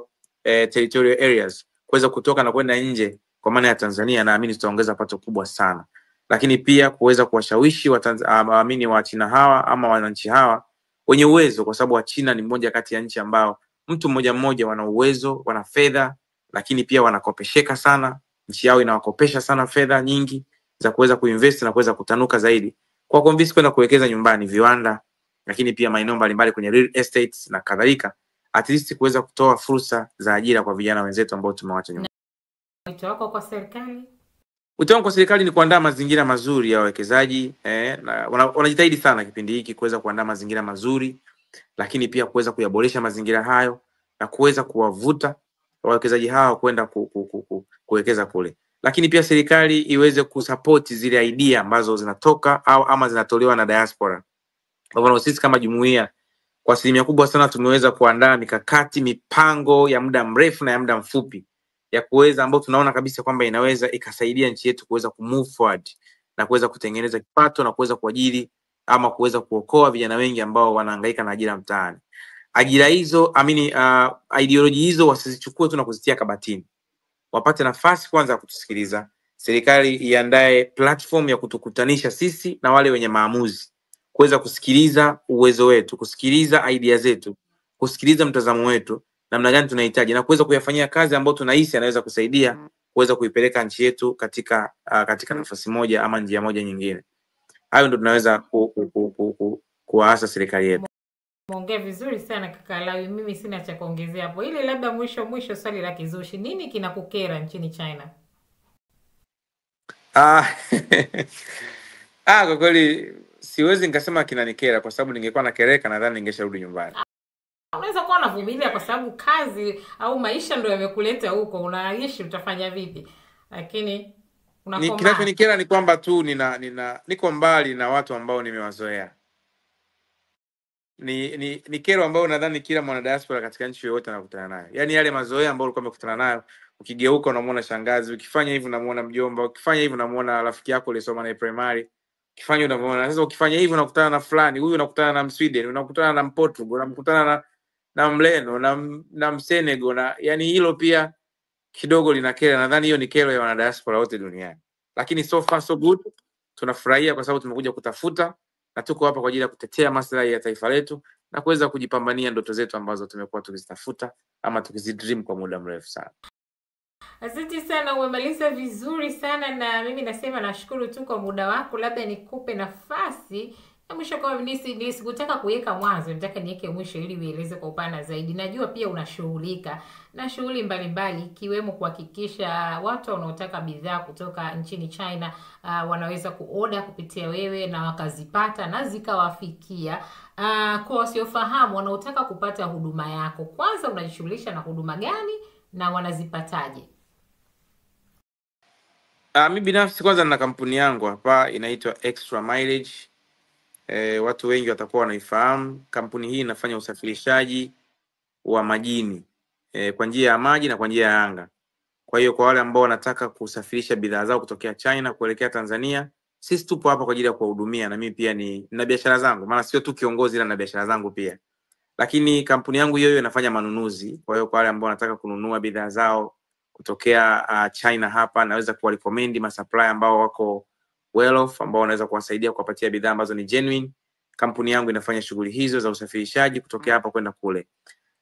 areas kuweza kutoka na kwenda nje kwa maana ya Tanzania, naamini tutaongeza pato kubwa sana. Lakini pia kuweza kuwashawishi waamini wa China hawa ama wananchi hawa wenye uwezo, kwa sababu China ni mmoja kati ya nchi ambao mtu mmoja wana uwezo, wana fedha, lakini pia wanakopesheka sana. Nchi yao inawakopesha sana fedha nyingi za kuweza kuinvest na kuweza kutanuka zaidi, kwa convince kwenda kuwekeza nyumbani, viwanda, lakini pia maeneo mbalimbali kwenye real estates na kadhalika, at least kuweza kutoa fursa za ajira kwa vijana wenzetu ambao tumewacha nyumbani. Wito wako kwa serikali? Wito wangu kwa serikali ni kuandaa mazingira mazuri ya wawekezaji, na wanajitahidi sana kipindi hiki kuweza kuandaa mazingira mazuri, lakini pia kuweza kuyaboresha mazingira hayo na kuweza kuwavuta wawekezaji hao kwenda kuwekeza kule. Lakini pia serikali iweze kusupport zile idea ambazo zinatoka ama zinatolewa na diaspora. Kwa hivyo sisi kama jumuiya kwa asilimia kubwa sana tumeweza kuandaa mikakati, mipango ya muda mrefu na ya muda mfupi ya kuweza ambao tunaona kabisa kwamba inaweza ikasaidia nchi yetu kuweza kumove forward na kuweza kutengeneza kipato na kuweza kuajiri ama kuweza kuokoa vijana wengi ambao wanahangaika na ajira mtaani. Ajira hizo ideology hizo wasizichukue tu na kuzitia kabatini. Wapate nafasi kwanza ya kutusikiliza. Serikali iandae platform ya kutukutanisha sisi na wale wenye maamuzi, kuweza kusikiliza uwezo wetu, kusikiliza idea zetu, kusikiliza mtazamo wetu, namna gani tunahitaji na kuweza kuyafanyia kazi ambayo tunahisi anaweza kusaidia kuweza kuipeleka nchi yetu katika nafasi moja ama njia moja nyingine. Hayo ndio tunaweza kuwaasa serikali yetu. Muongea vizuri sana kaka Lawi, mimi sina cha kuongezea hapo. Ile labda mwisho swali la kizushi, nini kinakukera nchini China? Kwa kweli siwezi nikasema kinanikera, kwa sababu ningekuwa nakereka nadhani ningesharudi nyumbani. Unaweza kuwa unavumilia kwa sababu kazi au maisha ndio yamekuleta huko, unaishi, utafanya vipi? Lakini kinachonikera ni kwamba tu niko mbali na watu ambao nimewazoea. Ni kero ambayo nadhani kila mwana diaspora katika nchi yoyote anakutana nayo. Yaani yale mazoea ambayo ulikuwa umekutana nayo, ukigeuka unamuona shangazi, ukifanya hivi unamuona mjomba, ukifanya hivi unamuona rafiki yako ulisoma naye primary, ukifanya unamuona. Sasa ukifanya hivi unakutana na fulani, huyu unakutana na Msweden, unakutana na Mportugal, unakutana na Mleno, na Msenegal, na yani hilo pia kidogo linakera. Nadhani hiyo ni kero ya wana diaspora wote duniani. Lakini so far so good. Tunafurahia kwa sababu tumekuja kutafuta na tuko hapa kwa ajili ya kutetea maslahi ya taifa letu na kuweza kujipambania ndoto zetu ambazo tumekuwa tukizitafuta ama tukizidream kwa muda mrefu sana. Asante sana, umemaliza vizuri sana, na mimi nasema nashukuru tu kwa muda wako. Labda nikupe nafasi ya mwisho, kwa mimi sikutaka kuweka mwanzo, nataka niweke mwisho ili ueleze kwa upana zaidi. Najua pia unashughulika na shughuli mbalimbali ikiwemo kuhakikisha watu wanaotaka bidhaa kutoka nchini China wanaweza kuoda kupitia wewe na wakazipata na zikawafikia. Kwa wasiofahamu wanaotaka kupata huduma yako, kwanza unajishughulisha na huduma gani na wanazipataje? Mimi binafsi kwanza nina kampuni yangu hapa inaitwa Extra Mileage. Watu wengi watakuwa wanaifahamu. Kampuni hii inafanya usafirishaji wa majini kwa njia ya maji na kwa njia ya anga. Kwa hiyo kwa wale ambao wanataka kusafirisha bidhaa zao kutokea China kuelekea Tanzania, sisi tupo hapa kwa ajili ya kuwahudumia. Na mimi pia nina biashara zangu, maana sio tu kiongozi ila na biashara zangu pia. Lakini kampuni yangu hiyo inafanya manunuzi. Kwa hiyo kwa wale ambao wanataka kununua bidhaa zao kutokea China hapa, naweza kuwarecommend masupplier ambao wako well off, ambao wanaweza kuwasaidia kuwapatia bidhaa ambazo ni genuine. Kampuni yangu inafanya shughuli hizo za usafirishaji kutokea hapa kwenda kule.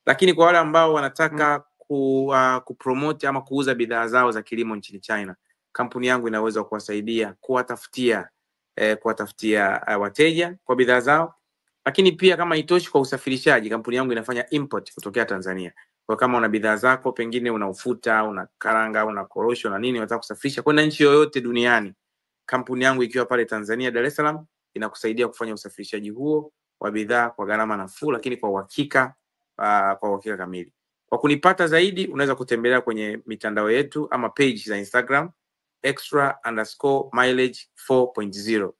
Lakini kwa wale ambao wanataka kupromote ama kuuza bidhaa zao za kilimo nchini China, kampuni yangu inaweza kuwasaidia kuwatafutia wateja kwa bidhaa zao. Lakini pia kama itoshi kwa usafirishaji, kampuni yangu inafanya import kutokea Tanzania. Kwa kama una bidhaa zako, pengine una ufuta, una karanga, una korosho na nini, unataka kusafirisha kwenda nchi yoyote duniani, kampuni yangu ikiwa pale Tanzania Dar es Salaam inakusaidia kufanya usafirishaji huo wa bidhaa kwa gharama nafuu, lakini kwa uhakika kamili. Kwa kunipata zaidi, unaweza kutembelea kwenye mitandao yetu ama page za Instagram extra_mileage 4.0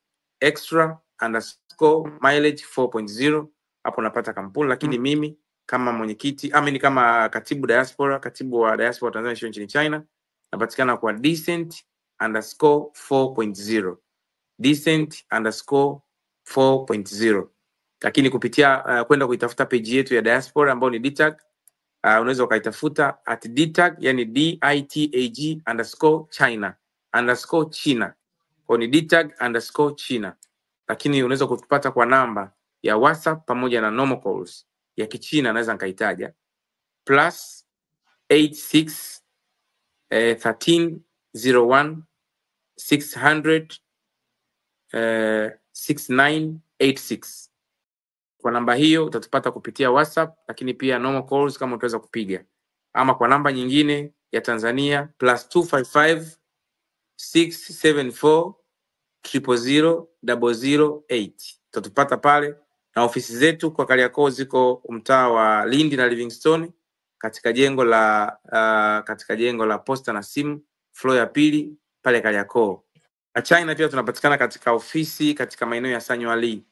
extra_mileage 4.0. Hapo unapata kampuni. Lakini mimi kama mwenyekiti ni kama katibu wa diaspora Tanzania nchini China. Napatikana kwa decent_4.0 decent_4.0, lakini kupitia kwenda kuitafuta page yetu ya diaspora ambayo ni DTAG, unaweza ukaitafuta @DTAG, yani DITAG_China kwa ni DTAG_China. Lakini unaweza kutupata kwa namba ya WhatsApp pamoja na normal calls ya Kichina, naweza nikaitaja +86 13 01 600 6986. Kwa namba hiyo utatupata kupitia WhatsApp, lakini pia normal calls kama utaweza kupiga, ama kwa namba nyingine ya Tanzania +255 674 000 008. Utatupata pale, na ofisi zetu kwa Kariakoo ziko mtaa wa Lindi na Livingstone katika jengo la posta na simu floor ya pili pale Kariakoo. Na China pia tunapatikana katika ofisi katika maeneo ya Sanyuali.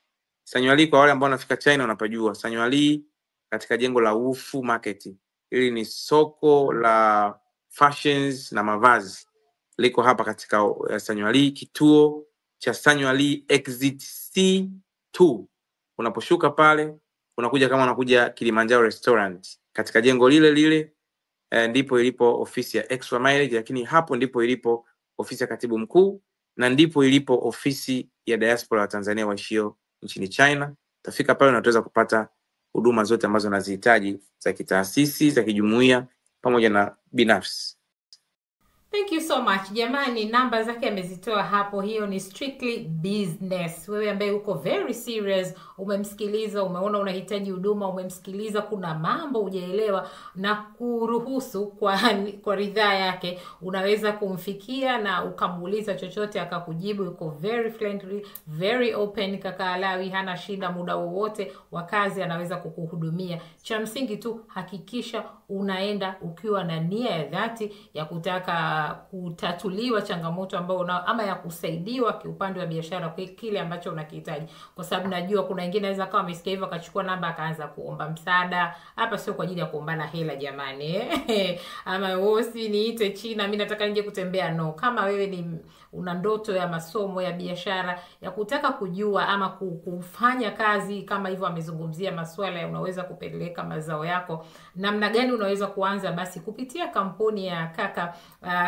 Sanyuali kwa wale ambao wanafika China wanapajua. Sanyuali katika jengo la Wufu Market. Hili ni soko la fashions na mavazi. Liko hapa katika Sanyuali, kituo cha Sanyuali exit C2. Unaposhuka pale, unakuja Kilimanjaro Restaurant. Katika jengo lile ndipo ilipo ofisi ya Extra Mileage, lakini hapo ndipo ilipo ofisi ya katibu mkuu, na ndipo ilipo ofisi ya diaspora wa Tanzania waishio nchini China. Utafika pale na utaweza kupata huduma zote ambazo unazihitaji za kitaasisi, za kijumuiya pamoja na binafsi. Thank you so much. Jamani, namba zake amezitoa hapo. Hiyo ni strictly business. Wewe ambaye uko very serious, umemsikiliza, umeona unahitaji huduma, umemsikiliza, kuna mambo hujaelewa na kuruhusu kwa ridhaa yake, unaweza kumfikia na ukamuuliza chochote akakujibu. Yuko very friendly, very open. Kaka Alawi hana shida, muda wowote wa kazi anaweza kukuhudumia. Cha msingi tu hakikisha unaenda ukiwa na nia ya dhati ya kutaka kutatuliwa changamoto ambayo ama ya kusaidiwa kiupande wa biashara kwa kile ambacho unakihitaji, kwa sababu najua kuna wengine anaweza kama amesikia hivyo akachukua namba akaanza kuomba msaada. Hapa sio kwa ajili ya kuombana hela jamani. Ama wosi niite China mimi nataka nje kutembea, no. Kama wewe una ndoto ya masomo ya biashara ya kutaka kujua ama kufanya kazi kama hivyo, amezungumzia masuala ya unaweza kupeleka mazao yako namna gani unaweza kuanza, basi kupitia kampuni ya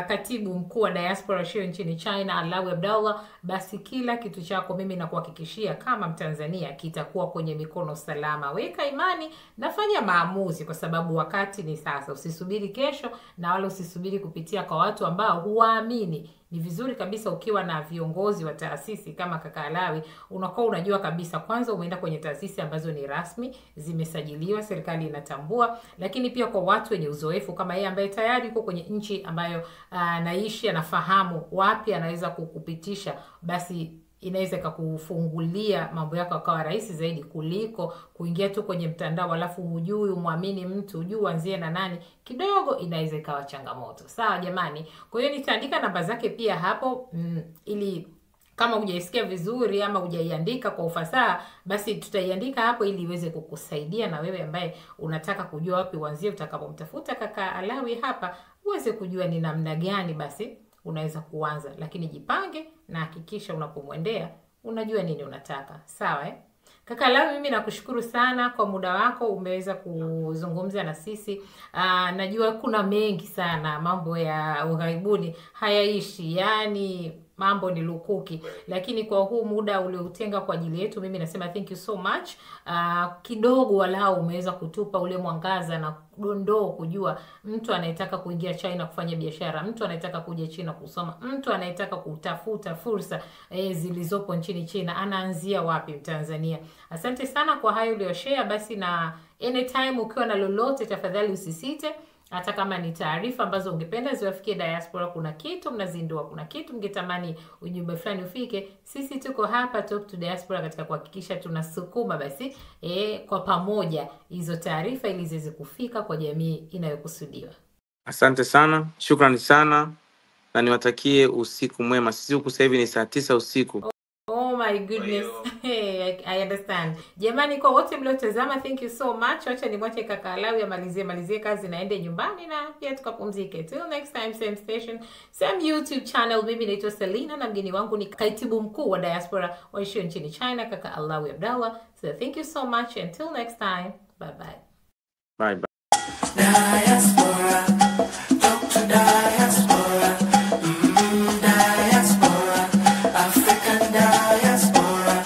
katibu mkuu wa diaspora shio nchini China Alawi Abdallah, basi kila kitu chako mimi nakuhakikishia kama Mtanzania kitakuwa kwenye mikono salama. Weka imani na fanya maamuzi, kwa sababu wakati ni sasa. Usisubiri kesho na wala usisubiri kupitia kwa watu ambao huwaamini. Ni vizuri kabisa ukiwa na viongozi wa taasisi kama kaka Alawi, unakuwa unajua kabisa kwanza umeenda kwenye taasisi ambazo ni rasmi, zimesajiliwa, serikali inatambua, lakini pia kwa watu wenye uzoefu kama yeye ambaye tayari yuko kwenye nchi ambayo anaishi, anafahamu wapi anaweza kukupitisha, basi inaweza kukufungulia mambo yako akawa rahisi zaidi kuliko kuingia tu kwenye mtandao alafu hujui umwamini mtu, hujui uanzie na nani. Kidogo inaweza ikawa changamoto. Sawa jamani. Kwa hiyo nitaandika namba zake pia hapo ili kama hujaisikia vizuri ama hujaiandika kwa ufasaha, basi tutaiandika hapo ili iweze kukusaidia na wewe ambaye unataka kujua wapi uanzie utakapomtafuta kaka Alawi hapa, uweze kujua ni namna gani basi unaweza kuanza. Lakini jipange na hakikisha unapomwendea unajua nini unataka. Sawa Kaka Alawi, mimi nakushukuru sana kwa muda wako, umeweza kuzungumza na sisi. Najua kuna mengi sana, mambo ya ughaibuni hayaishi, yani mambo ni lukuki, lakini kwa huu muda uliotenga kwa ajili yetu, mimi nasema thank you so much. Kidogo walau umeweza kutupa ule mwangaza na dondoo kujua mtu anayetaka kuingia China kufanya biashara, mtu anayetaka kuja China kusoma, mtu anayetaka kutafuta fursa zilizopo nchini China anaanzia wapi Tanzania. Asante sana kwa hayo ulioshare. Basi na anytime ukiwa na lolote, tafadhali usisite. Hata kama ni taarifa ambazo ungependa ziwafikie diaspora, kuna kitu mnazindua, kuna kitu mngetamani ujumbe fulani ufike, sisi tuko hapa Talk to Diaspora katika kuhakikisha tunasukuma basi kwa pamoja hizo taarifa ili ziweze kufika kwa jamii inayokusudiwa. Asante sana, shukrani sana, na niwatakie usiku mwema. Sisi huku sasa hivi ni saa 9 usiku. Oh my goodness. Hey, I understand. Jamani, kwa wote mliotazama, thank you so much. Acha nimwache kaka Alawi amalizie kazi naende nyumbani na pia tukapumzike. Till next time, same station, same YouTube channel. Mimi naitwa Selina na mgeni wangu ni katibu mkuu wa diaspora waishio nchini China, kaka Alawi Abdallah. So thank you so much. Until next time. Bye bye. Bye bye. Diaspora, talk to diaspora, diaspora, African diaspora.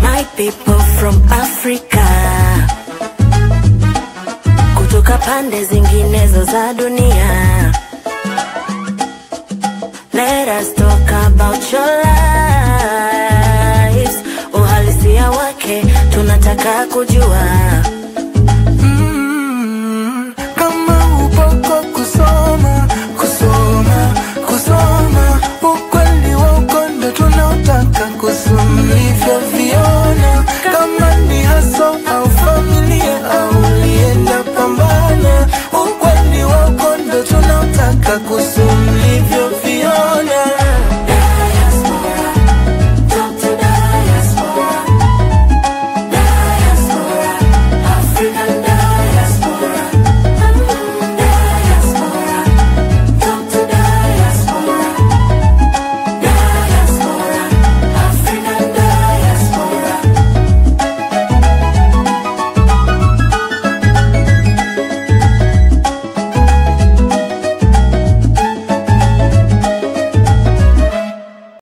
My people from Africa, kutoka pande zinginezo za dunia. Let us talk about your lives. Uhalisia wake tunataka kujua. Kama upoko kusoma ukweli wa ukondo tunautaka kusoma.